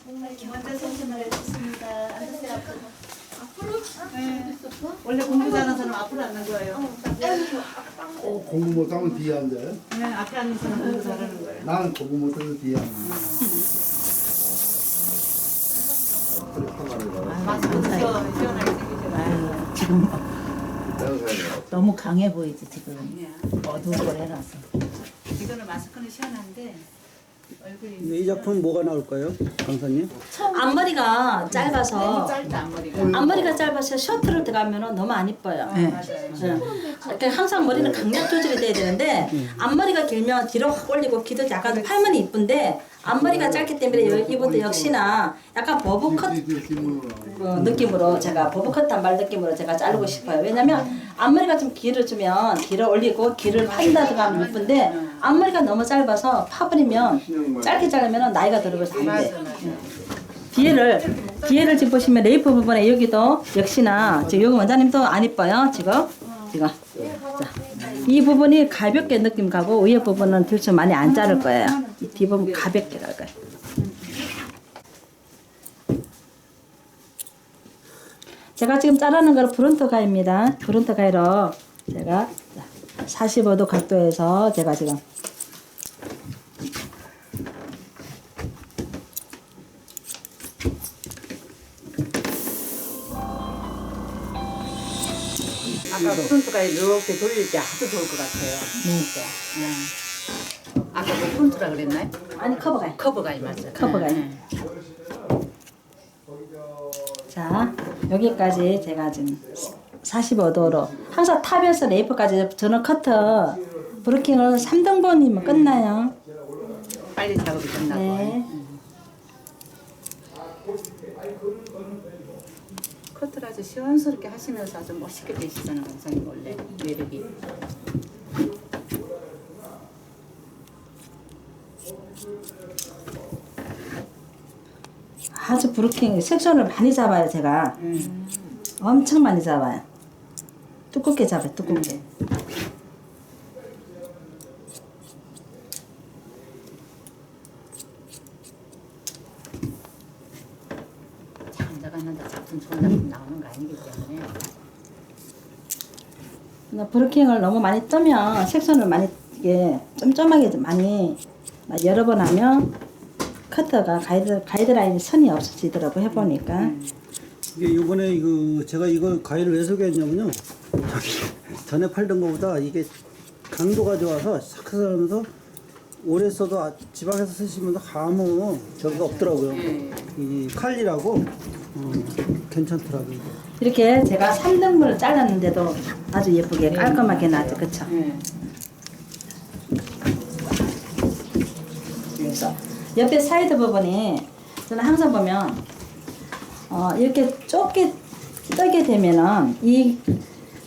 김원자 선생님을 해줬습니다. 앉으세요. 앞으로? 네. 원래 공부 잘하는 사람 앞으로 앉는 거예요. 공부 못하면 뒤에 앉아. 네, 앞에 앉는 사람 공부 잘하는 거예요. 나는 공부 못해서 뒤에 앉아. 시원하게 생기죠. 지금 너무 강해 보이지 지금. 어두운 걸 해놔서. 이거는 마스크는 시원한데 얼굴이 이 작품 뭐가 나올까요, 강사님? 앞머리가 짧아서 짧다 앞머리가. 앞머리가 짧아서 셔츠를 들어가면 너무 안 이뻐요. 맞아요. 그러니까 항상 머리는 강약 조절이 돼야 되는데 앞머리가 길면 뒤로 확 올리고 귀도 약간 팔만이 이쁜데 앞머리가 짧기 때문에 이분도 역시나 약간 버브컷 느낌으로 제가 버브컷 단발 느낌으로 제가 자르고 싶어요. 왜냐면 앞머리가 좀 길을 주면 길을 올리고 길을 판다든가 하면 이쁜데 앞머리가 너무 짧아서 파버리면 짧게 자르면 나이가 들어서 안 돼. 뒤에를 지금 보시면 레이프 부분에 여기도 역시나 지금 여기 원장님도 안 이뻐요 지금. 자, 이 부분이 가볍게 느낌 가고 위에 부분은 들쳐 많이 안 자를 거예요. 이 뒷부분 가볍게 갈 거예요. 제가 지금 자르는 거는 브론토 가위입니다. 브론토 가위로 제가 45도 각도에서 제가 지금 아까 프론트가 이렇게 돌릴 때 아주 좋을 것 같아요. 아까 뭐 프론트라 그랬나요? 아니 커버 가위. 커버가 맞아요. 커버 가위. 자, 여기까지 제가 지금 45도로 항상 탑에서 레이프까지 저는 커터 브로킹을 3등분이면 끝나요. 빨리 작업이 끝나고. 네. 커트를 아주 시원스럽게 하시면서 아주 멋있게 되시잖아요, 원장님 원래 매력이. 아주 브로킹 섹션을 많이 잡아요 제가. 엄청 많이 잡아요. 두껍게 잡아요 두껍게. 장작하는데 작품 좋은 작품 나오는 거 아니기 때문에. 근데 브로킹을 너무 많이 뜨면 섹션을 많이 이게 쫌쫌하게 좀 많이 여러 번 하면 커터가 가이드라인이 선이 없어지더라고 해보니까. 이게 이번에 제가 이거 가위를 왜 소개했냐면요. 전에 팔던 거보다 이게 강도가 좋아서 사크사하면서 오래 써도 지방에서 쓰시면 아무 저기가 없더라고요. 이 칼리라고 괜찮더라고요. 이렇게 제가 3등분을 잘랐는데도 아주 예쁘게 깔끔하게 나죠, 그쵸? 그래서 옆에 사이드 부분이 저는 항상 보면 이렇게 좁게 뜨게 되면은 이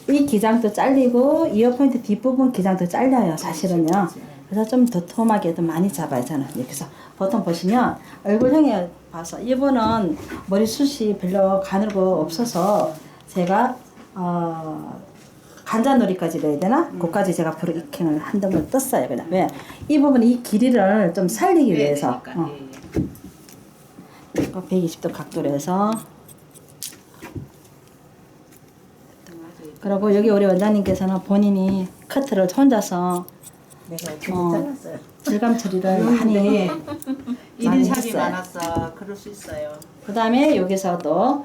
기장도 잘리고 이어포인트 뒷부분 기장도 잘려요, 사실은요. 그래서 좀 도톰하게 좀 많이 잡아요, 저는. 여기서 보통 보시면 얼굴형에 봐서 이분은 머리숱이 별로 가늘고 없어서 제가 간자놀이까지 해야 되나? 그까지 제가 브로킹을 한 등을 떴어요. 그냥 왜? 이 부분 이 길이를 좀 살리기 위해서. 120도 각도로 해서. 그리고 여기 우리 원장님께서는 본인이 커트를 혼자서 내가 어떻게 잘랐어요. 질감 처리를 많이 1인 샵이 했어요. 많아서 그럴 수 있어요. 그 다음에 여기서도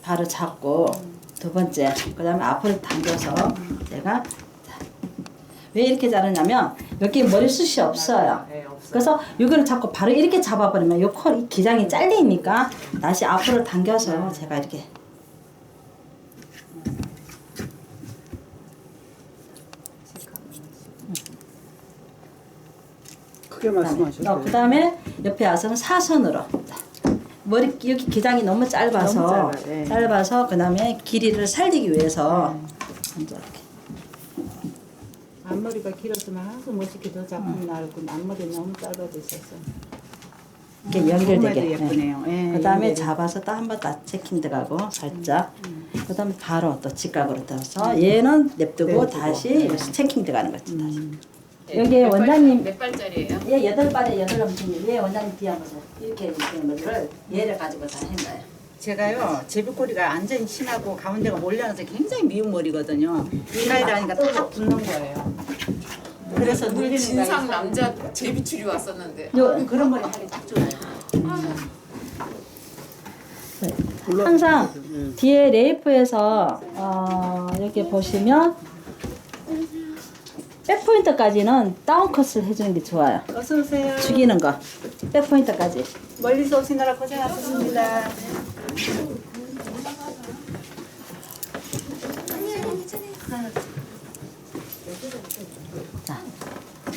바로 잡고 두 번째 그 다음에 앞으로 당겨서 제가 왜 이렇게 자르냐면 여기 머리숱이 없어요. 네, 없어요. 그래서 여기를 자꾸 바로 이렇게 잡아버리면 이 기장이 잘리니까 다시 앞으로 당겨서 제가 이렇게 크게 말씀하셔도 그 다음에 옆에 와서는 사선으로 머리 여기 기장이 너무 짧아서 너무 짧아요. 네. 짧아서 그 다음에 길이를 살리기 위해서 먼저 이렇게 앞머리가 길었으면 아주 멋있게 더 작품이 나올 건데 앞머리 너무 짧아져 있어서. 이렇게 연결되게. 소매도 예쁘네요. 예, 그 다음에 연결이. 잡아서 또 한 번 더 체킹 들어가고 살짝. 그 다음에 바로 또 직각으로 떠서 얘는 냅두고 냅두고. 다시 체킹 들어가는 거지 다시. 여기 원장님 몇 발짜리예요? 얘 8발에 8엄청 얘 원장님 뒤에 한번 보세요. 이렇게 있는 거를 얘를 가지고 다 한 거예요. 제가요 제비꼬리가 완전히 심하고 가운데가 몰려서 굉장히 미운 머리거든요. 이 나이라니까 딱 붙는 거예요. 그래서 눌리는 진상 거예요. 남자 제비출이 왔었는데. 그런 머리 하기 딱 좋아요. 항상 뒤에 레이프에서 여기 보시면 백포인트까지는 다운컷을 해주는 게 좋아요. 어서 오세요. 죽이는 거 백포인트까지. 멀리서 오시느라 고생하셨습니다.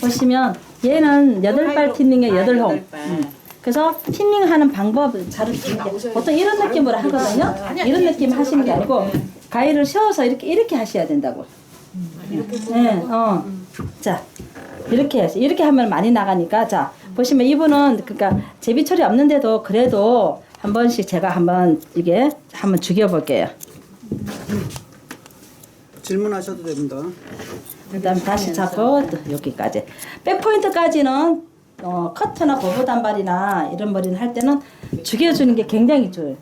보시면 얘는 8발 티닝에 8홈. 8발. 그래서 티닝하는 방법을 자르시는데 보통 이런 느낌으로 하거든요. 이런 느낌 하시는 게 아니고 가위를 세워서 이렇게 하셔야 된다고. 네, 자 이렇게 해서 이렇게 하면 많이 나가니까 자 보시면 이분은 그러니까 제비철이 없는데도 그래도 한 번씩 제가 한번 이게 한번 죽여볼게요. 질문하셔도 됩니다. 그다음 다시 잡고 또 여기까지. 백포인트까지는 커트나 보보 단발이나 이런 머리는 할 때는 죽여주는 게 굉장히 좋아요.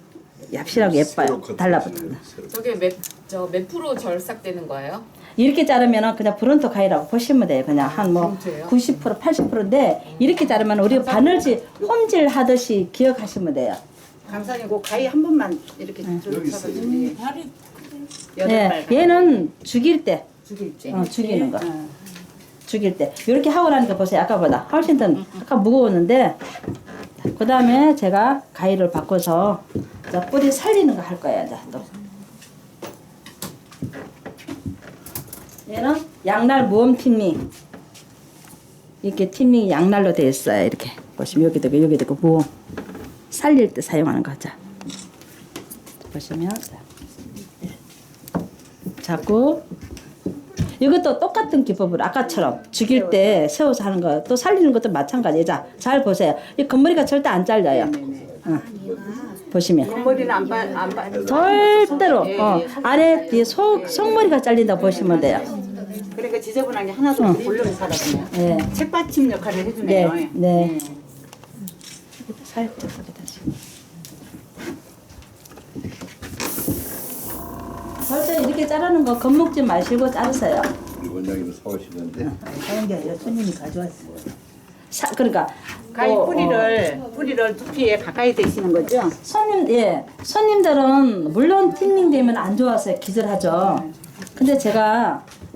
얍실하고 예뻐요. 달라붙어요. 저게 몇 프로 절삭되는 거예요? 이렇게 자르면은 그냥 브론토 가위라고 보시면 돼요. 그냥 한 뭐 브론토예요? 90% 80%인데 이렇게 자르면 우리가 바늘질 홈질 하듯이 기억하시면 돼요. 감사님 그 가위 한 번만 이렇게 여기 있어요. 잡아주세요. 네, 얘는 죽일 때 죽일 때. 죽이는 거. 죽일 때 이렇게 하고 나니까 보세요. 아까보다 훨씬 더 아까 무거웠는데 그 다음에 제가 가위를 바꿔서 자, 뿌리 살리는 거 할 거예요. 이제 또 얘는 양날 무엄 틴닝 이렇게 틴닝이 양날로 되어 있어요. 이렇게 보시면 여기도 있고 여기도 있고 무엄 살릴 때 사용하는 거죠. 보시면 자꾸 이것도 똑같은 기법으로 아까처럼 죽일 때 세워서 하는 거 또 살리는 것도 마찬가지예요. 자, 잘 보세요. 이 겉머리가 절대 안 잘려요. 보시면 머리는 안 빠. 절대로 아래 뒤에 속머리가 잘린다고 보시면 돼요. 그러니까 지저분한 게 하나도 없고 볼륨이 살아가네요. 네. 책받침 역할을 해주네요. 네, 네. 살짝 다시. 절대 이렇게 자르는 거 겁먹지 마시고 자르세요. 우리 원장님도 사오시는데 사온 게 아니라 손님이 가져왔어요. 그러니까 가위 뿌리를 두피에 가까이 대시는 거죠? 손님들은 물론 틴닝 되면 안 좋아서 기절하죠. 근데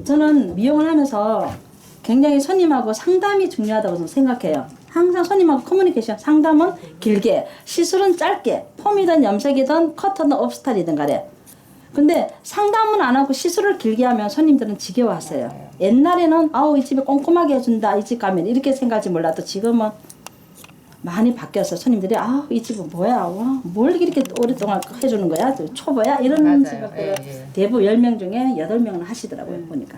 저는 미용을 하면서 굉장히 손님하고 상담이 중요하다고 생각해요. 항상 손님하고 커뮤니케이션, 상담은 길게, 시술은 짧게, 폼이든 염색이든 커터든 업스타일이든 간에. 근데 상담은 안 하고 시술을 길게 하면 손님들은 지겨워하세요. 옛날에는 아우 이 집에 꼼꼼하게 해준다 이 집 가면 이렇게 생각하지 몰라도 지금은 많이 바뀌어서 손님들이 아우 이 집은 뭐야 와, 뭘 이렇게 오랫동안 해주는 거야 초보야 이런 생각들을 대부분 10명 중에 8명은 하시더라고요 보니까.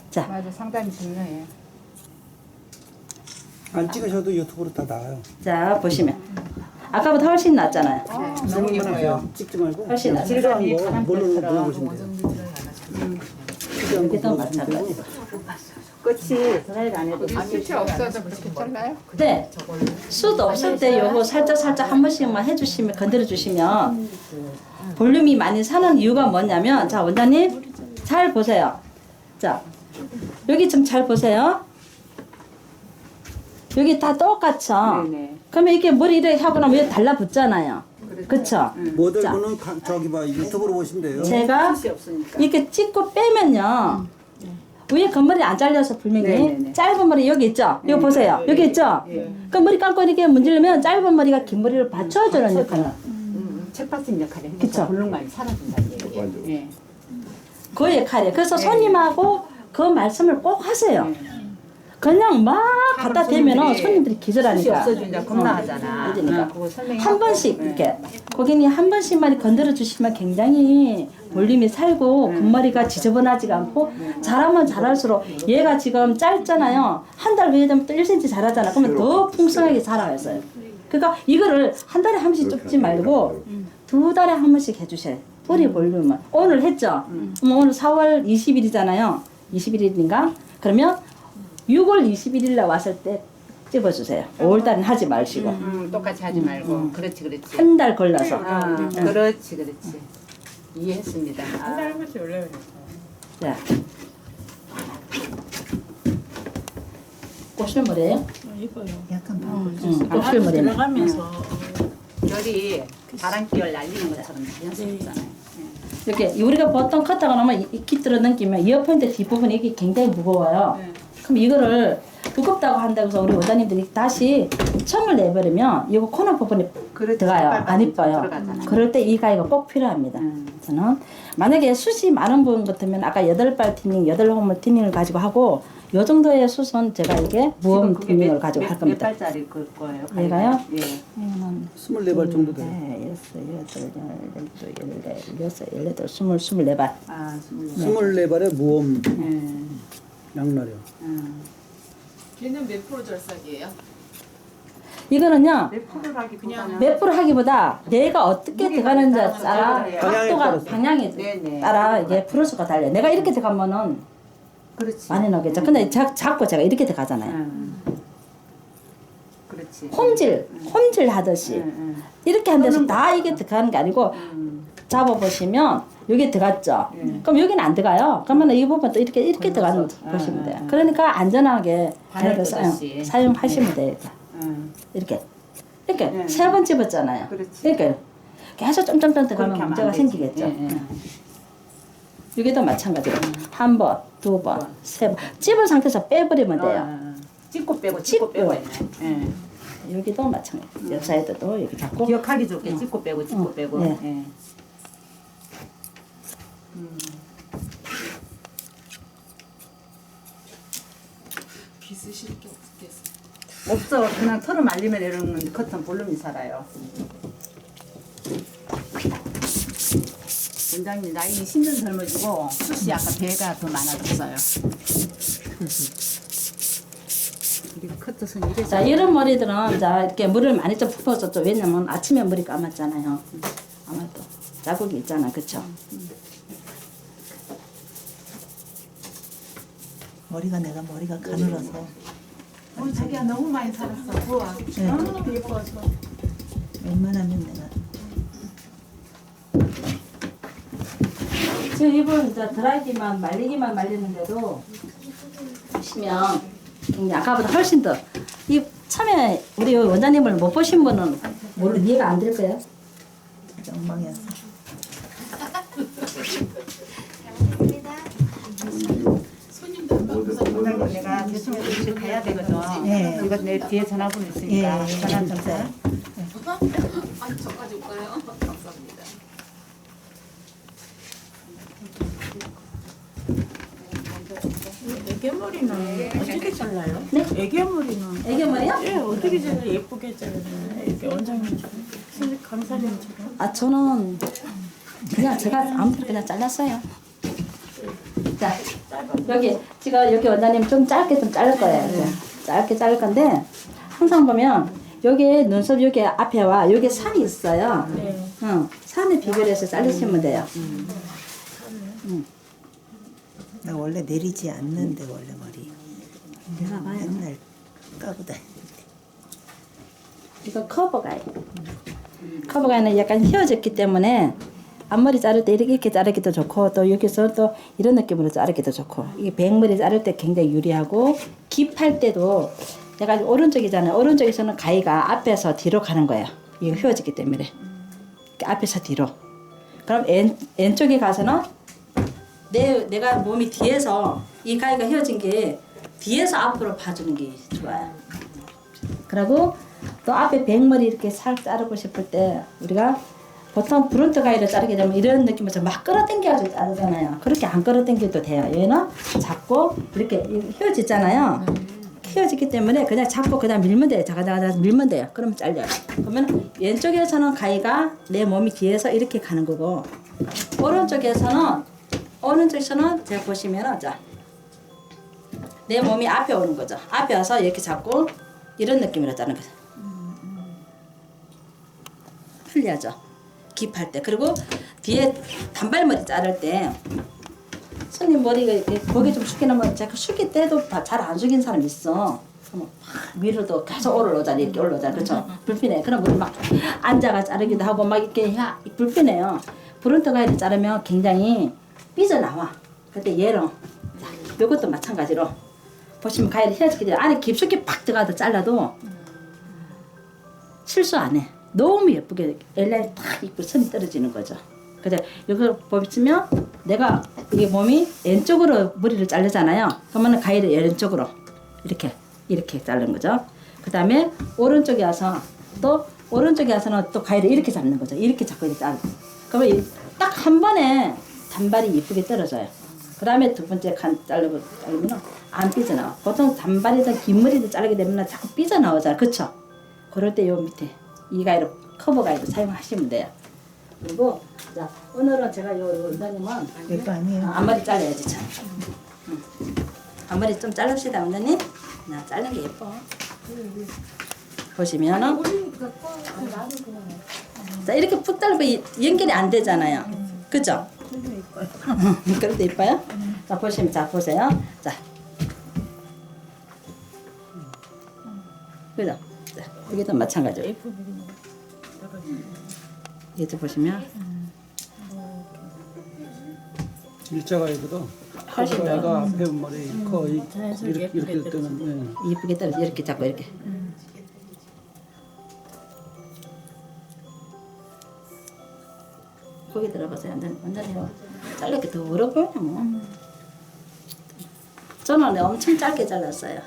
자, 맞아, 상담이 중요해요. 안 찍으셔도 유튜브로 다 나와요. 자 보시면 아까보다 훨씬 낫잖아요. 너무 예뻐요. 찍지 말고 훨씬 낫죠. 질감이 물어보시면 돼요. 여기도 마찬가지. 끝이 드라이를 안 해도 실체 없어서 그렇게 잘라요? 네, 숱 없을 때 요거 살짝 한 번씩만 해주시면 건드려 주시면 볼륨이 많이 사는 이유가 뭐냐면 자 원장님 잘 보세요. 자 여기 좀 잘 보세요. 여기 다 똑같죠. 네네. 그러면 이렇게 머리 이렇게 하고 나면 여기 달라붙잖아요. 그렇죠. 모델분은 저기 봐 유튜브로 보시면 돼요. 제가 끝이 없으니까. 이렇게 찍고 빼면요. 위에 겉머리 안 잘려서 분명히 네네네. 짧은 머리 여기 있죠? 이거 보세요. 여기 있죠? 그 머리 감고 이렇게 문지르면 짧은 머리가 긴 머리를 받쳐주는 역할을. 책받침 역할을 해서 그쵸. 볼륨감이 사라진다는 얘기예요. 완전. 예. 그 역할이에요. 그래서 손님하고 그 말씀을 꼭 하세요. 그냥 막 갖다 대면은 손님들이 숱이 기절하니까. 없어지니까 겁나하잖아. 그러니까 그거 설명해. 한 번씩 이렇게 고객님 한 번씩만 건드려 주시면 굉장히 볼륨이 살고 겉머리가 지저분하지가 않고 잘하면 잘할수록 얘가 지금 짧잖아요. 한 달 후에 되면 또 1cm 자라잖아. 그러면 더 풍성하게 자라있어요. 그러니까 이거를 한 달에 한 번씩 쫓지 말고 2달에 한 번씩 해주셔요. 뿌리 볼륨을. 오늘 했죠? 오늘 4월 20일이잖아요. 21일인가? 그러면 6월 21일 날 왔을 때 찝어주세요. 5월달은 하지 마시고 똑같이 하지 말고. 그렇지, 그렇지. 한 달 걸러서. 그렇지, 그렇지. 이해했습니다. 할아버지 원래 자. 꽃실머리예요? 꽃실머리. 들어가면서 결이 바람결 날리는 것처럼 자연스럽잖아요. 이렇게 우리가 보통 커터가 나면 깃들어 넘기면 이어포인트 뒷부분이 이게 굉장히 무거워요. 그럼 이거를 무겁다고 한다고 해서 우리 원장님들이 다시 청을 내버리면 이거 코너 부분이 들어가요. 안 이뻐요. 들어가잖아요. 그럴 때 이 가위가 꼭 필요합니다. 저는 만약에 숱이 많은 부분 같으면 아까 8발 티닝, 8호물 티닝을 가지고 하고 요 정도의 숱은 제가 이게 무음 티닝을 가지고 할 겁니다. 몇 발짜리 그 거예요? 얘가요? 예. 이거는 24발 정도 돼요. 네, 24발. 아, 24발에 모험 양날이요. 걔는 몇 프로 절삭이에요? 이거는요. 몇 프로를 하기보다는 몇 프로 하기보다 내가 어떻게 들어가는지 따라 방향에 각도가 따라서. 방향에 네네. 따라 이게 프로수가 달라요. 내가 이렇게 들어가면은 그렇지. 많이 나오겠죠. 근데 자꾸 제가 이렇게 들어가잖아요. 그렇지. 홈질 하듯이 이렇게 한 데서 다 이게 들어가는 게 아니고 잡아보시면 여기 들어갔죠. 그럼 여기는 안 들어가요. 그러면 이 부분도 이렇게 들어가는 거 보시면 돼요. 그러니까 안전하게 바늘 잘 끄듯이. 사용하시면 돼요. 이렇게 세 번 집었잖아요. 그렇지. 이렇게 계속 점점점 그렇게 들어가면 하면 문제가 안 되지. 생기겠죠. 예, 예. 여기도 마찬가지로 한 번, 두 번, 세 번 집은 상태에서 빼버리면 돼요. 찍고 빼고 찍고. 찍고 빼고 있네. 예. 여기도 마찬가지. 옆 사이드도 이렇게 잡고 기억하기 좋게 찍고 빼고 찍고 빼고. 네. 예. 빗으실 게 없겠어. 없어. 그냥 털을 말리면 이러는 커튼 볼륨이 살아요. 원장님 나이는 10년 젊어지고 숱이 아까 배가 더 많아졌어요. 우리 커트선 이래. 자 이런 머리들은 자 이렇게 물을 많이 좀 붓어줬죠. 왜냐면 아침에 머리 감았잖아요. 아마도 자국이 있잖아, 그렇죠? 내가 머리가 가늘어서 자기야 너무 많이 살았어. 좋아. 너무 예뻐서. 웬만하면 내가 지금 이분 이제 드라이기만 말리기만 말리는데도 보시면 굉장히 아까보다 훨씬 더 이 처음에 우리 원장님을 못 보신 분은 이해가 안 될 거예요. 엉망이었어. 원장님 내가 대충 이렇게 가야 되거든. 네. 이거 내 뒤에 전화번호 있으니까 예, 전화 좀 해. 아니 저까지 올까요? 감사합니다. 애교머리는 어떻게 잘라요? 네? 애교머리는 애교머리요? 예, 어떻게 잘라 예쁘게 잘라요? 이렇게 원장님처럼 강사님처럼 아 저는 그냥 제가 아무튼 그냥 잘랐어요. 자 여기 지금 여기 원장님 좀 짧게 좀 자를 거예요. 이렇게. 짧게 자를 건데 항상 보면 여기 눈썹 여기 앞에와 여기 산이 있어요. 네. 응, 산에 비교해서 자르시면 돼요. 나 원래 내리지 않는데 원래 머리 내가 봐요. 맨날 까부다. 이거 커버가이. 커버가이는 약간 휘어졌기 때문에 앞머리 자를 때 이렇게 자르기도 좋고 또 여기서 또 이런 느낌으로 자르기도 좋고 이게 백머리 자를 때 굉장히 유리하고 깁할 때도 내가 오른쪽이잖아요. 오른쪽에서는 가위가 앞에서 뒤로 가는 거예요. 이거 휘어졌기 때문에 앞에서 뒤로. 그럼 왼쪽에 가서는 내가 몸이 뒤에서 이 가위가 휘어진 게 뒤에서 앞으로 봐주는 게 좋아요. 그리고 또 앞에 백머리 이렇게 살 자르고 싶을 때 우리가 보통 브론트 가위로 자르게 되면 이런 느낌으로 막 끌어당겨가지고 자르잖아요. 그렇게 안 끌어당겨도 돼요. 얘는 잡고 이렇게 휘어지잖아요. 휘어지기 때문에 그냥 잡고 그냥 밀면 돼요. 자가자가 밀면 돼요. 그러면 잘려요. 그러면 왼쪽에서는 가위가 내 몸이 뒤에서 이렇게 가는 거고 오른쪽에서는 제가 보시면은 자, 내 몸이 앞에 오는 거죠. 앞에 와서 이렇게 잡고 이런 느낌으로 자르는 거죠. 편리하죠. 깁할 때. 그리고 뒤에 단발머리 자를 때 손님 머리가 이렇게 고개 좀 숙여 놓으면 자꾸 숙일 때도 잘 안 숙인 사람 있어. 그러면 막 위로도 계속 올라오잖아. 이렇게 올라오잖아. 그렇죠? 불편해. 그럼 우리 막 앉아가 자르기도 하고 막 이렇게 불편해요. 브론트 가위를 자르면 굉장히 삐져나와. 근데 얘는 이것도 마찬가지로 보시면 가위를 헤어지게 돼요. 안에 깊숙이 팍 들어가도 잘라도 실수 안 해. 너무 예쁘게 엘라인 탁 입고 선이 떨어지는 거죠. 근데 이걸 보시면 내가 이게 몸이 왼쪽으로 머리를 자르잖아요. 그러면 가위를 왼쪽으로 이렇게 자르는 거죠. 그 다음에 오른쪽에 와서 또 오른쪽에 와서는 또 가위를 이렇게 잡는 거죠. 이렇게 잡고 이렇게 자르고. 그러면 딱 한 번에 단발이 예쁘게 떨어져요. 그 다음에 두 번째 간 자르면 안 삐져나와. 보통 단발이든 긴 머리도 자르게 되면 자꾸 삐져나오잖아. 그쵸? 그럴 때 요 밑에 이 가위로 커버 가위로 사용하시면 돼요. 그리고 자 오늘은 제가 요 원장님은 이거 아니에요. 앞머리 잘라야지 참. 앞머리 좀 자릅시다 원장님. 나 자른 게 예뻐. 보시면은 자 이렇게 푹 자르면 연결이 안 되잖아요. 그죠? 그래도 이뻐요? 자 보시면 자 보세요. 자 그죠? 자 여기도 마찬가지로. 얘도 보시면 일자가위보다 훨씬 더 가위가 앞에 머리 커 이렇게 될 때는 이쁘게 떨어져. 이렇게 잡고 이렇게. 거기 들어보세요. 완전히 짧게 더 어려 보여요. 뭐. 저는 엄청 짧게 잘랐어요.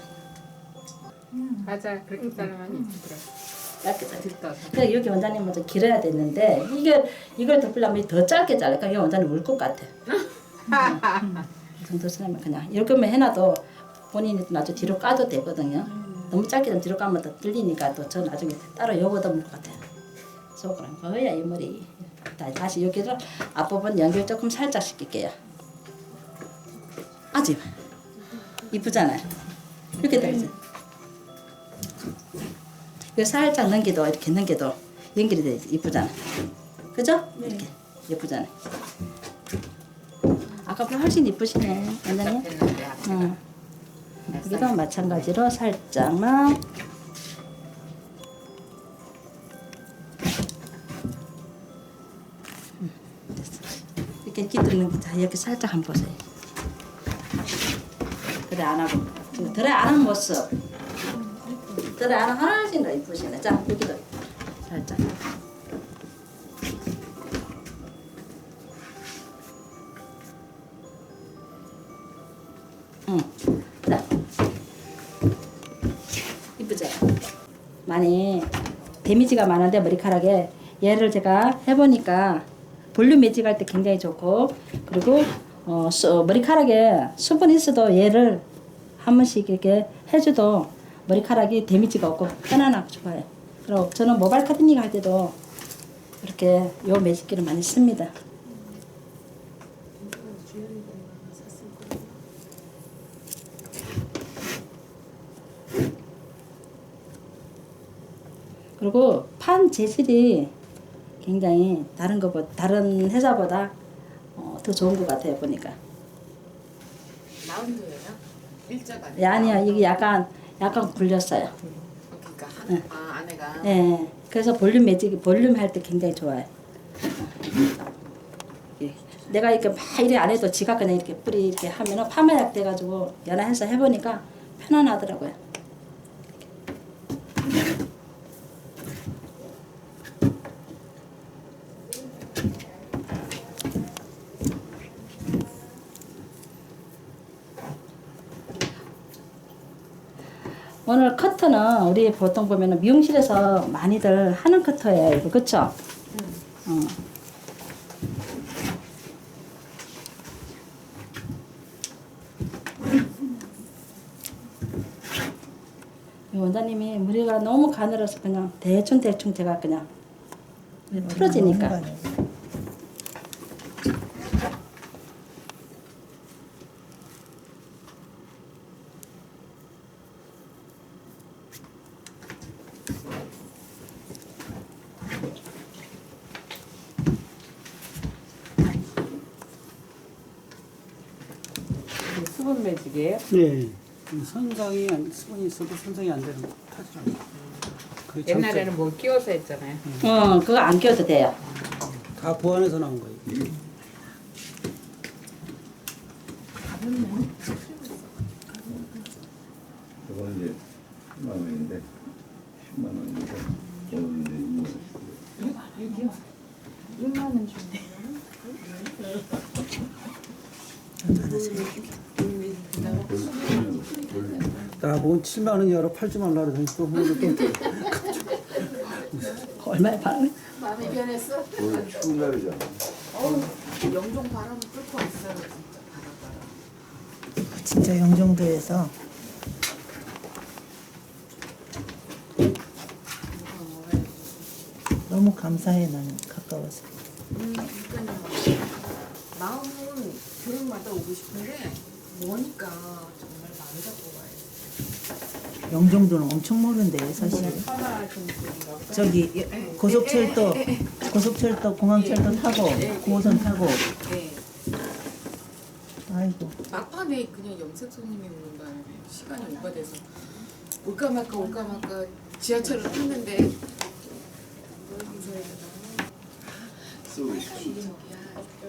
맞아. 그렇게 자르면 이쁘더라. 짧게 잘랐어요. 그래 여기 원장님은 좀 길어야 되는데 이걸 덮으려면 더 짧게 잘라. 그러니까 이 원장님 울 것 같아. 이 정도 쓰면 그냥 이렇게만 해놔도 본인이 나중에 뒤로 까도 되거든요. 너무 짧게 좀 뒤로 까면 더 들리니까 또 저 나중에 따로 요거도 물 것 같아요. 속으로 거야 이 머리. 다시 여기를 앞부분 연결 조금 살짝 시킬게요. 아주 이쁘잖아요. 이렇게 되지. 이거 살짝 넘겨도 이렇게 넘겨도 연결이 되지. 이쁘잖아. 그죠? 이렇게 예쁘잖아요. 아까보다 훨씬 이쁘시네. 원장님. 응. 여기도 마찬가지로 살짝만. 이렇게 끼들는 거. 자, 이렇게 살짝 한번 보세요. 그래 안 하고. 그래 안 하는 모습. 그래 안 하는 훨씬 더 이쁘시네. 자, 여기도 살짝. 응. 자. 이쁘죠? 많이 데미지가 많은데 머리카락에 얘를 제가 해보니까 볼륨 매직할 때 굉장히 좋고 그리고 머리카락에 수분이 있어도 얘를 한 번씩 이렇게 해줘도 머리카락이 데미지가 없고 편안하고 좋아요. 그리고 저는 모발 커트닝 할 때도 이렇게 요 매직기를 많이 씁니다. 그리고 판 재질이 굉장히 다른 회사보다 더 좋은 것 같아요 보니까. 라운드예요? 일자가 예, 아니요 이게 약간 굴렸어요. 그러니까 안에가 예, 그래서 볼륨 할 때 굉장히 좋아요. 예. 내가 이렇게 막 이래 안 해도 지가 그냥 이렇게 뿌리 이렇게 하면은 파마약 돼가지고 연화해서 해보니까 편안하더라고요. 오늘 커터는 우리 보통 보면은 미용실에서 많이들 하는 커터예요, 이거 그쵸? 이 원장님이 머리가 너무 가늘어서 그냥 대충 제가 그냥 풀어지니까. 수분 매직이에요? 예. 수분이 있어도 손상이 안 되는 거 타죠. 그 옛날에는 뭐 끼워서 했잖아요. 그거 안 껴도 돼요. 다 보완해서 나온 거예요. 이거는 이제 10만 원인데 10만 원인데 오늘 이제 6만 원 주네. 나보고 7만 원이 여러 팔지 말라 그러더니 또 얼마에 팔아? 마음이 변했어? 오늘 추운 날이잖아. 영종 바람 뚫고 있어요 진짜 바람. 진짜 영종도에서 너무 감사해 나는 가까워서. 그러니까요. 마음은 교육마다 오고 싶은데 뭐니까 정말 마음 잡고 와요. 영종도는 엄청 멀은데 사실. 저기 고속철도 공항철도 타고 9호선 타고. 네. 아이고. 막판에 그냥 염색 손님이 오는 바람에 시간이 오버돼서 올까 말까 지하철을 탔는데 쓰고 있어.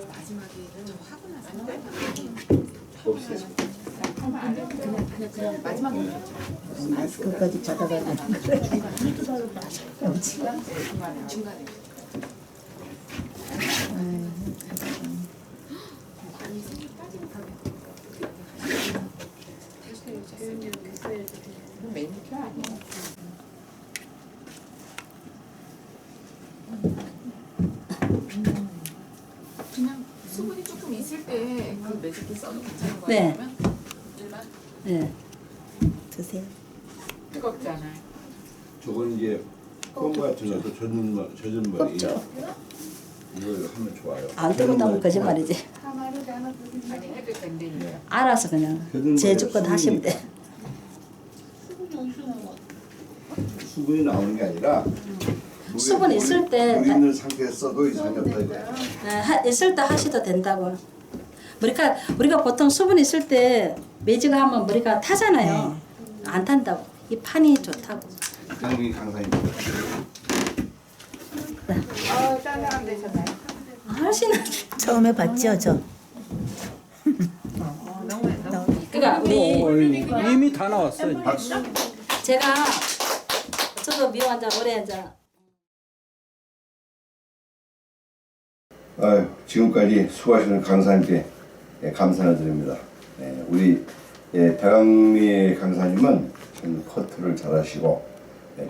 마지막에 좀 하고 나서 없어요. 그냥 마지막에 마스크까지 찾아가고. 중간에 매니큐어 아니야? 그냥 수분이 조금 있을 때 그 매직기 써도 괜찮은 거예요? 네. 그러면? 일반? 네. 드세요. 뜨겁지 않아요? 저건 이제 껌 같은 것도 젖은 머리. 이걸 하면 좋아요. 안 뜨겁다면 거짓말이지. 아니 해도 된다니까. 알아서 그냥 제주껏 하시면 돼. 수분이 나오는 게 아니라 수분 있을 때 물 있는 상태에서 써도 이상이 없다 이거야. 있을 때 하셔도 된다고. 우리가 보통 수분 있을 때 매직을 하면 머리가 타잖아요. 안 탄다고. 이 판이 좋다고. 강릉이 강산입니다. 딴 사람 되셨나요? 훨씬 처음에 봤죠 저. 그러니까 우리 이미 다 나왔어요. 제가 저도 미용 환자 오래 환자 지금까지 수고하시는 강사님께 감사를 드립니다. 우리 대강미 강사님은 참 커트를 잘하시고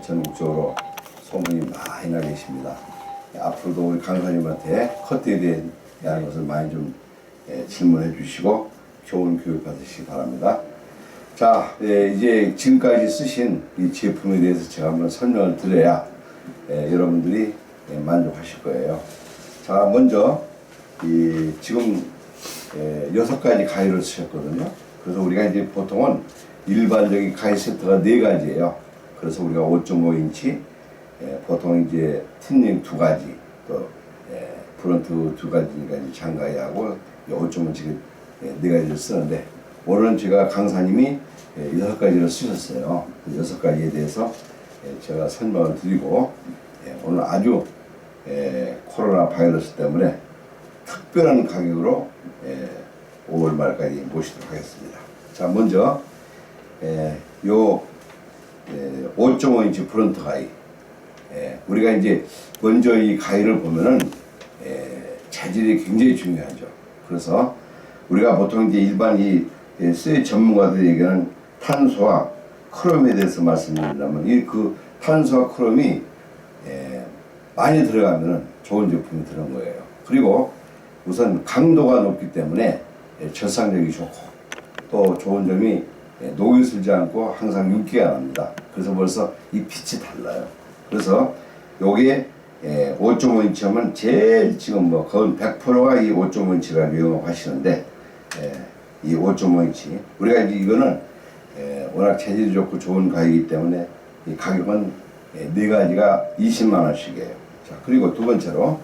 전국적으로 소문이 많이 나 계십니다. 앞으로도 우리 강사님한테 커트에 대한 것을 많이 좀 질문해 주시고 좋은 교육 받으시기 바랍니다. 자, 이제 지금까지 쓰신 이 제품에 대해서 제가 한번 설명을 드려야 여러분들이 만족하실 거예요. 자, 먼저 지금 6가지 가위를 쓰셨거든요. 그래서 우리가 이제 보통은 일반적인 가위 세트가 4가지예요. 그래서 우리가 5.5인치, 보통 이제 틴닝 2가지, 또 프론트 2가지니까 장가위하고 5.5인치 4가지를 쓰는데, 오늘은 제가 강사님이 6가지를 쓰셨어요. 그 6가지에 대해서 제가 설명을 드리고, 오늘 아주 코로나 바이러스 때문에 특별한 가격으로 5월 말까지 모시도록 하겠습니다. 자, 먼저 요 5.5인치 프론트 가위. 우리가 이제 먼저 이 가위를 보면은 재질이 굉장히 중요하죠. 그래서 우리가 보통 이제 일반 이 쇠 전문가들이 얘기하는 탄소와 크롬에 대해서 말씀드리려면 이 그 탄소와 크롬이 많이 들어가면 좋은 제품이 들어간 거예요. 그리고 우선 강도가 높기 때문에 절상력이 좋고, 또 좋은 점이 녹이 슬지 않고 항상 윤기가 납니다. 그래서 벌써 이 빛이 달라요. 그래서 요게 5.5인치 하면 제일 지금 뭐 거의 100%가 이 5.5인치가 유용하시는데, 이 5.5인치 우리가 이제 이거는 워낙 재질이 좋고 좋은 가위이기 때문에 이 가격은 4가지가 20만 원씩이에요. 자, 그리고 두 번째로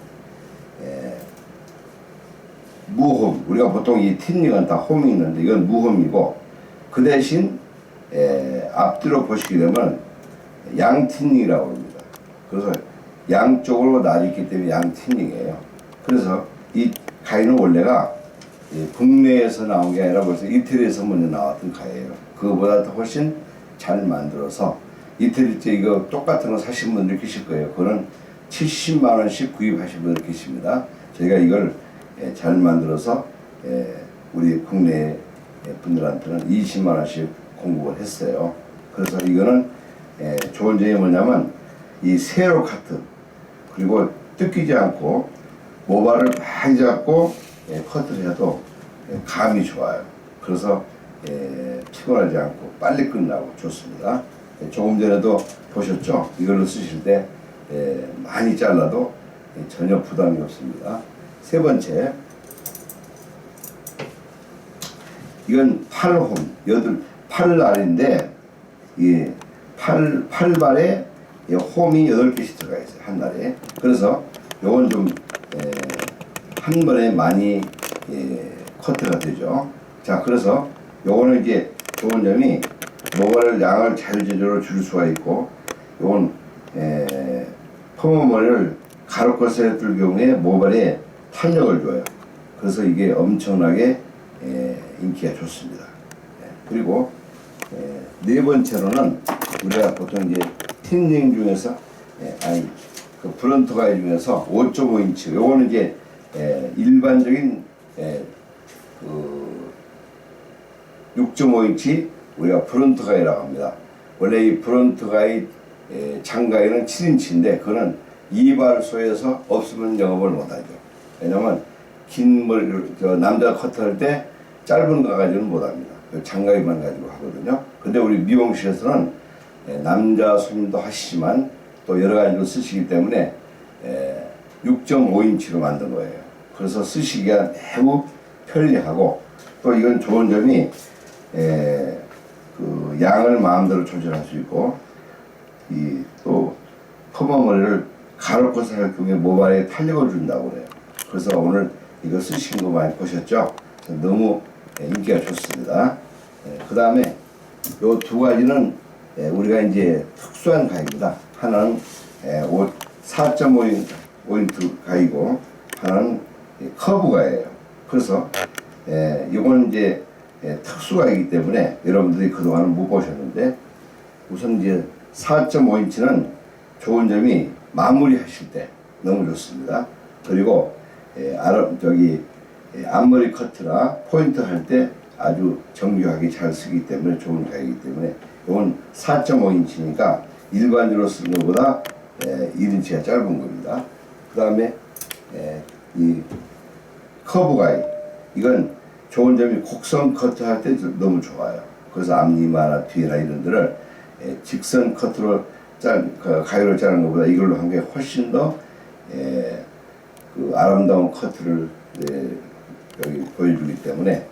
무홈. 우리가 보통 이 틴닝은 다 홈이 있는데 이건 무홈이고 그 대신 앞뒤로 보시게 되면 양틴닝이라고 합니다. 그래서 양쪽으로 날이 있기 때문에 양틴닝이에요. 그래서 이 가위는 원래가 국내에서 나온 게 아니라 벌써 이태리에서 먼저 나왔던 가위예요. 그거보다 더 훨씬 잘 만들어서 이태리째 이거 똑같은 거 사신 분들 계실 거예요. 그거는 70만 원씩 구입하신 분들 계십니다. 저희가 이걸 잘 만들어서 우리 국내 분들한테는 20만 원씩 공급을 했어요. 그래서 이거는 좋은 점이 뭐냐면 이 세로 카트 그리고 뜯기지 않고 모발을 많이 잡고 커트를 해도 감이 좋아요. 그래서 피곤하지 않고 빨리 끝나고 좋습니다. 조금 전에도 보셨죠? 이걸로 쓰실 때 많이 잘라도 전혀 부담이 없습니다. 세 번째, 이건 팔홈, 팔날인데 이 팔발에 홈이 8개씩 들어가 있어요. 한 날에. 그래서 요건 좀 한 번에 많이 커트가 되죠. 자, 그래서 요거는 이제 좋은 점이 모발을 양을 자유자재로 줄 수가 있고, 요건 펌머머리를 가로컷을 했을 경우에 모발에 탄력을 줘요. 그래서 이게 엄청나게 인기가 좋습니다. 그리고 네 번째로는 우리가 보통 이제 틴닝 중에서 그 브런트 가위 중에서 5.5인치 요거는 이제 일반적인 그 6.5인치 우리가 브런트 가위라고 합니다. 원래 이 브런트 가위 장가위는 7인치인데 그거는 이발소에서 없으면 영업을 못하죠. 왜냐면 긴 머리를 남자 커트할 때 짧은 거 가지고는 못합니다. 장가위만 가지고 하거든요. 근데 우리 미용실에서는 남자 손님도 하시지만 또 여러 가지로 쓰시기 때문에 6.5인치로 만든 거예요. 그래서 쓰시기가 매우 편리하고 또 이건 좋은 점이 그 양을 마음대로 조절할 수 있고 이 또 퍼머머리를 가로컷을 할 경우에 모발에 탄력을 준다고 그래요. 그래서 오늘 이거 쓰신 거 많이 보셨죠? 너무 인기가 좋습니다. 그 다음에 요 두 가지는 우리가 이제 특수한 가위입니다. 하나는 4.5인트 가위고 하나는 커브 가위예요. 그래서 이거는 이제 특수 가위이기 때문에 여러분들이 그동안은 못 보셨는데 우선 이제 4.5인치는 좋은 점이 마무리 하실 때 너무 좋습니다. 그리고 앞머리 커트나 포인트 할 때 아주 정교하게 잘 쓰기 때문에 좋은 가위이기 때문에 이건 4.5인치니까 일반적으로 쓰는 것보다 1인치가 짧은 겁니다. 그 다음에 이 커브 가위 이건 좋은 점이 곡선 커트 할 때 너무 좋아요. 그래서 앞니마나 뒤나 이런 데를 직선 커트로 가위로 자르는 것보다 이걸로 한 게 훨씬 더 그 아름다운 커트를 여기 보여주기 때문에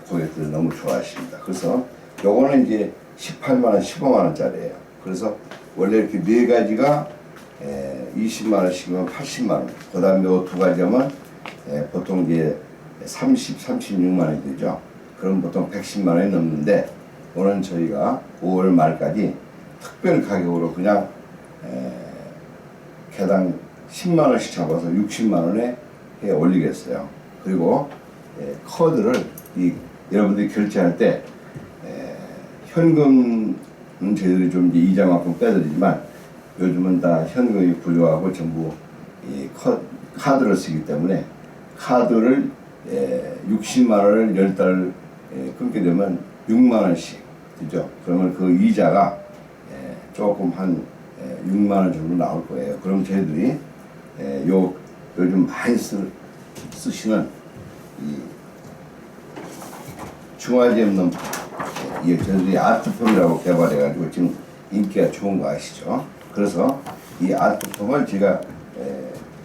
고객들이 너무 좋아하십니다. 그래서 요거는 이제 18만원, 15만원짜리예요. 그래서 원래 이렇게 네 가지가 20만원씩이면 80만원. 그 다음에 요 두 가지 하면 보통 이제 36만원이 되죠. 그럼 보통 110만원이 넘는데 오늘 저희가 5월 말까지 특별 가격으로 그냥 개당 10만원씩 잡아서 60만원에 해 올리겠어요. 그리고 커드를 여러분들이 결제할 때 현금은 저희들이 좀 이제 이자만큼 빼드리지만 요즘은 다 현금이 부족하고 전부 이 카드를 쓰기 때문에 카드를 60만원을 10달 끊게 되면 6만원씩 그죠? 그러면 그 이자가 조금 한 6만원 정도 나올 거예요. 그럼 저희들이 요즘 많이 쓰시는 이 중화제 없는 저희들이 아트폼이라고 개발해가지고 지금 인기가 좋은 거 아시죠? 그래서 이 아트폼을 제가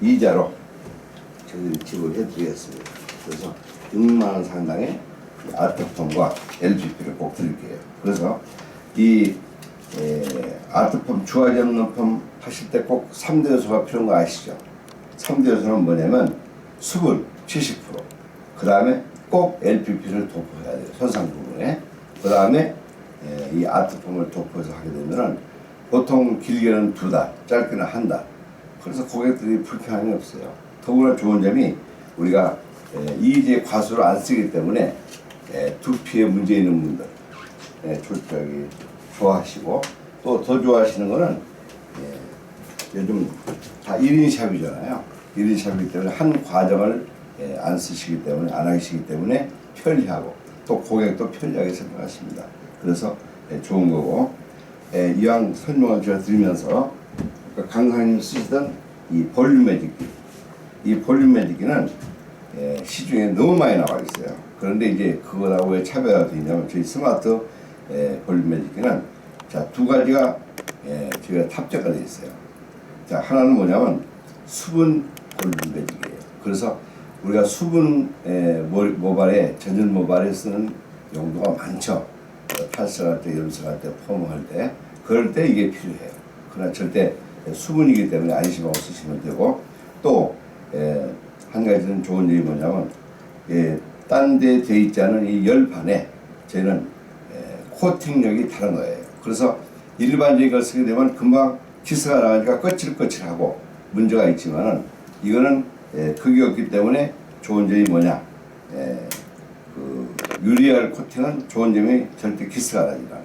이자로 저희들이 지불해드리겠습니다. 그래서 6만원 상당의 아트폼과 LPP를 꼭 드릴게요. 그래서 이 아트폼, 중화제 없는 폼 하실 때 꼭 3대 요소가 필요한 거 아시죠? 3대 요소는 뭐냐면 수분 70%, 그 다음에 꼭 LPP를 도포해야 돼요. 손상 부분에. 그 다음에 이 아트폼을 도포해서 하게 되면은 보통 길게는 2달, 짧게는 1달. 그래서 고객들이 불편함이 없어요. 더구나 좋은 점이 우리가 이제 과수를 안 쓰기 때문에 두피에 문제 있는 분들 저기 좋아하시고, 또 더 좋아하시는 거는 요즘 다 1인 샵이잖아요. 1인 샵이기 때문에 한 과정을 안 쓰시기 때문에, 안 하시기 때문에 편리하고, 또 고객도 편리하게 생각하십니다. 그래서 좋은 거고, 이왕 설명을 제가 드리면서 강사님 쓰시던 이 볼륨 매직기, 이 볼륨 매직기는 시중에 너무 많이 나와 있어요. 그런데 이제 그거하고 왜 차별화가 되냐면, 저희 스마트 볼륨 매직기는 자, 2가지가 저희가 탑재가 되어 있어요. 자, 하나는 뭐냐면 수분 볼륨 매직이에요. 그래서 우리가 수분 모발에, 전신 모발에 쓰는 용도가 많죠. 탈색할 때, 염색할 때, 펌할 때, 그럴 때 이게 필요해요. 그러나 절대 수분이기 때문에 안심하고 쓰시면 되고, 또 한 가지는 좋은 점이 뭐냐면, 딴 데 돼 있지 않은 이 열판에 저희는 코팅력이 다른 거예요. 그래서 일반적인 걸 쓰게 되면 금방 기스가 나가니까 거칠거칠하고 문제가 있지만은, 이거는 그게 없기 때문에 좋은 점이 뭐냐, 그 유리알 코팅은 좋은 점이 절대 기스가 나지 않아요.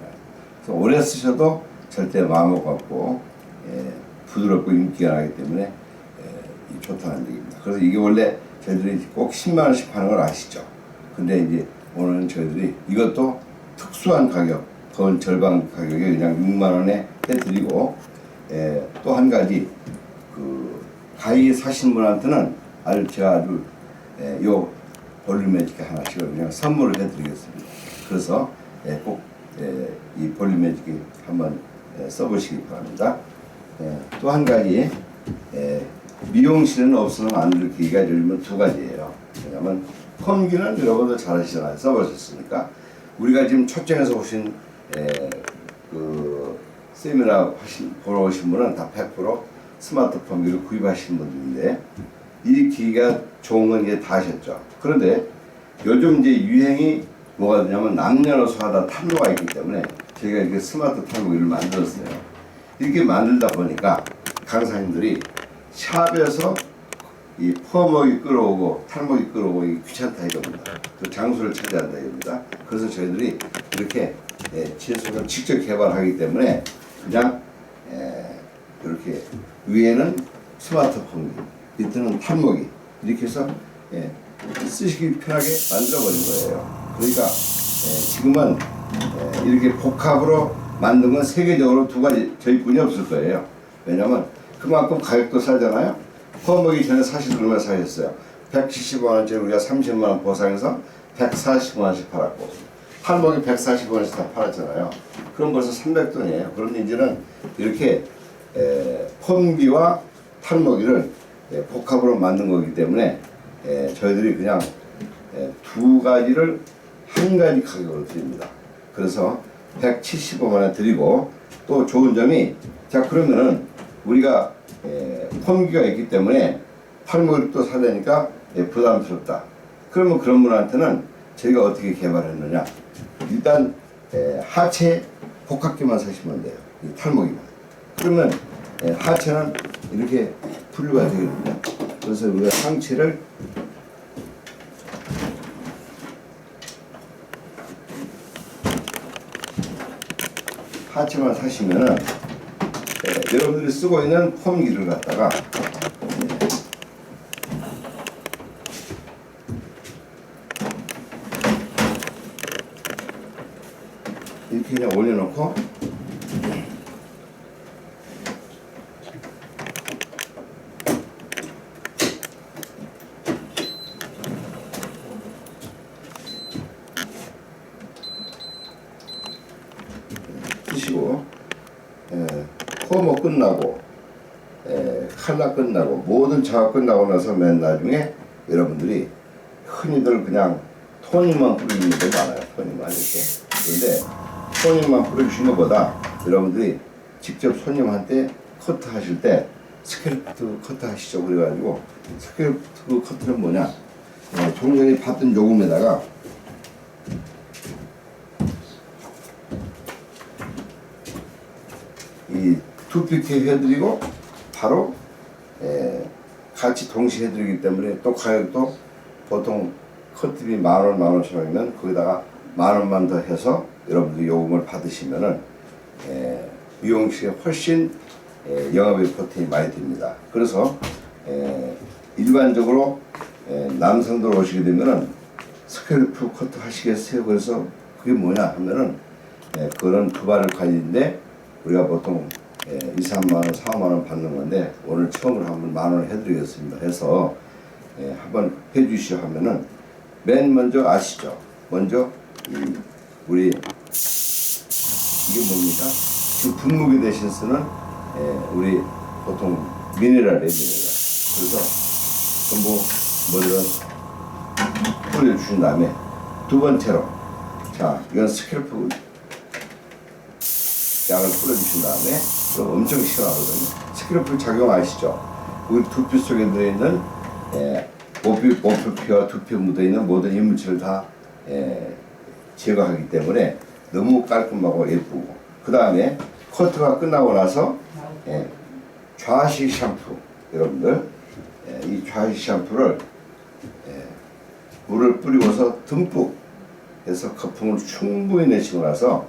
그래서 오래 쓰셔도 절대 마음 못 갖고 부드럽고 윤기가 나기 때문에 좋다는 얘기입니다. 그래서 이게 원래 저희들이 꼭 10만 원씩 파는 걸 아시죠? 근데 이제 오늘은 저희들이 이것도 특수한 가격, 더 절반 가격에 그냥 6만 원에 해드리고, 또 한 가지, 그 가위 사신 분한테는 제가 아주 요 볼륨 매직기 하나씩을 그냥 선물을 해드리겠습니다. 그래서 꼭 이 볼륨 매직기 한번 써보시기 바랍니다. 또 한 가지, 미용실에는 없으면 안 될 기기가 요즘은 2가지예요. 왜냐면 펌기는 여러분들 잘 아시잖아요. 써보셨으니까. 우리가 지금 초청에서 오신 그 세미나 보러 오신 분은 다 100% 스마트 펌기를 구입하신 분들인데, 이 기기가 좋은 건 이제 다 아셨죠. 그런데 요즘 이제 유행이 뭐가 되냐면, 남녀노소마다 탈모가 있기 때문에 저희가 이렇게 스마트 탈모기를 만들었어요. 이렇게 만들다 보니까 강사님들이 샵에서 이 펌목이 끌어오고 탈목이 끌어오고 이게 귀찮다 이겁니다. 또 장소를 차지한다 이겁니다. 그래서 저희들이 이렇게 채소를 직접 개발하기 때문에 그냥 이렇게 위에는 스마트 펌기, 밑에는 탈목이, 이렇게 해서 쓰시기 편하게 만들어버린 거예요. 그러니까 지금은 이렇게 복합으로 만든 건 세계적으로 2가지 저희뿐이 없을 거예요. 왜냐면 그만큼 가격도 싸잖아요. 펌하기 전에 사실 얼마 사셨어요? 170만원짜리 우리가 30만원 보상해서 140만원씩 팔았고, 탈목이 140만원씩 다 팔았잖아요. 그럼 벌써 300돈이에요. 그럼 이제는 이렇게 펌기와 탈모기를 복합으로 만든 거기 때문에 저희들이 그냥 2가지를 1가지 가격으로 드립니다. 그래서 175만원 드리고, 또 좋은 점이, 자 그러면은 우리가 펌기가 있기 때문에 탈모기를 또 사려니까 부담스럽다. 그러면 그런 분한테는 저희가 어떻게 개발했느냐, 일단 하체 복합기만 사시면 돼요. 이 탈모기만. 그러면 하체는 이렇게 분류가 되거든요. 그래서 우리가 상체를 하체만 사시면은 여러분들이 쓰고 있는 펌기를 갖다가 이렇게 그냥 올려놓고 드시고, 펌어 끝나고 칼라 끝나고 모든 작업 끝나고 나서 맨 나중에 여러분들이 흔히들 그냥 토닉만 뿌리는 게 많아요. 토닉만 이렇게. 그런데 토닉만 뿌려주신 것보다 여러분들이 직접 손님한테 커트 하실 때 스캘프 커트 하시죠. 그래가지고 스캘프 커트는 뭐냐, 조금 전에 봤던 요금에다가 이 투피티 해드리고 바로 같이 동시에 해드리기 때문에 또 가격도 보통 커트비 10,000원, 15,000원이면 거기다가 10,000원만 더 해서 여러분들이 요금을 받으시면은 미용실에 훨씬 영업의 포텐이 많이 됩니다. 그래서 일반적으로 남성들 오시게 되면은 스캘프 커트 하시겠어요? 그래서 그게 뭐냐 하면은 그런 두발을 관리인데 우리가 보통 2, 3만 원, 4, 5만 원 받는 건데 오늘 처음으로 한번 10,000원 해드리겠습니다. 해서 한번 해주시오 하면은 맨 먼저 아시죠? 먼저 우리 이게 뭡니까? 지금 분무기 대신 쓰는 우리 보통 미네랄이에요, 미네랄. 그래서 전부 머리를 뿌려주신 다음에 두 번째로 자 이건 스캘프 약을 뿌려주신 다음에 또 엄청 시원하거든요. 스캘프 작용 아시죠? 우리 두피 속에 들어있는 모피피와 두피에 묻어있는 모든 이물질을 다 제거하기 때문에 너무 깔끔하고 예쁘고 그 다음에 커트가 끝나고 나서 좌식 샴푸 여러분들 이 좌식 샴푸를 물을 뿌리고서 듬뿍 해서 거품을 충분히 내시고 나서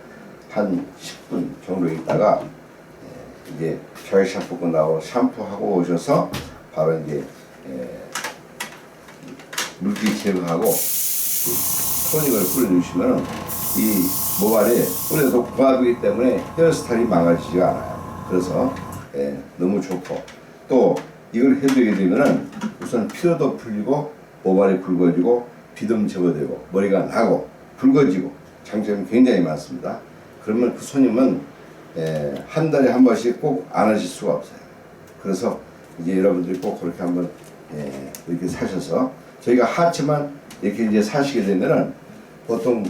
한 10분 정도 있다가 이제 좌식 샴푸 끝나고 샴푸하고 오셔서 바로 이제 물기 제거하고 토닉을 뿌려주시면 이 모발이 뿌려서 고압이기 때문에 헤어스타일이 망가지지가 않아요. 그래서 너무 좋고 또 이걸 해주게 되면은 우선 피로도 풀리고 모발이 굵어지고 비듬 제거되고 머리가 나고 붉어지고 장점이 굉장히 많습니다. 그러면 그 손님은 한 달에 한 번씩 꼭 안 하실 수가 없어요. 그래서 이제 여러분들이 꼭 그렇게 한번 이렇게 사셔서 저희가 하체만 이렇게 이제 사시게 되면은 보통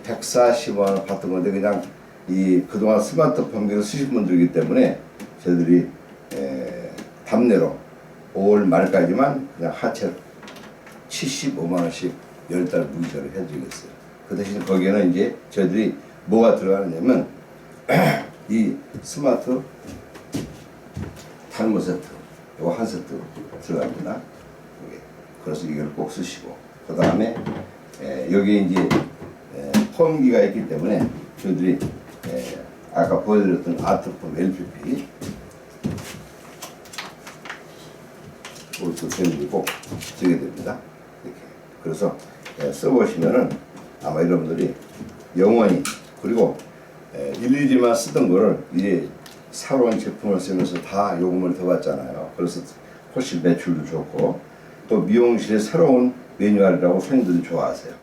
140만 원 받던 건데 그냥 이 그동안 스마트폰기를 쓰신 분들이기 때문에 저희들이 답례로 5월 말까지만 그냥 하체 75만 원씩 10달 무이자를 해드리겠어요. 그 대신 거기에는 이제 저희들이 뭐가 들어가느냐면 이 스마트 탈모 세트 이거 한 세트 들어갑니다. 그래서 이걸 꼭 쓰시고 그 다음에 여기에 이제 폼기가 있기 때문에 저희들이 아까 보여드렸던 아트폼 LPP 이것도 저희들이 꼭 쓰게 됩니다. 이렇게 그래서 써보시면은 아마 여러분들이 영원히 그리고 일일이만 쓰던 거를 이제 새로운 제품을 쓰면서 다 요금을 더 받잖아요. 그래서 훨씬 매출도 좋고 또 미용실의 새로운 매뉴얼이라고 손님들이 좋아하세요.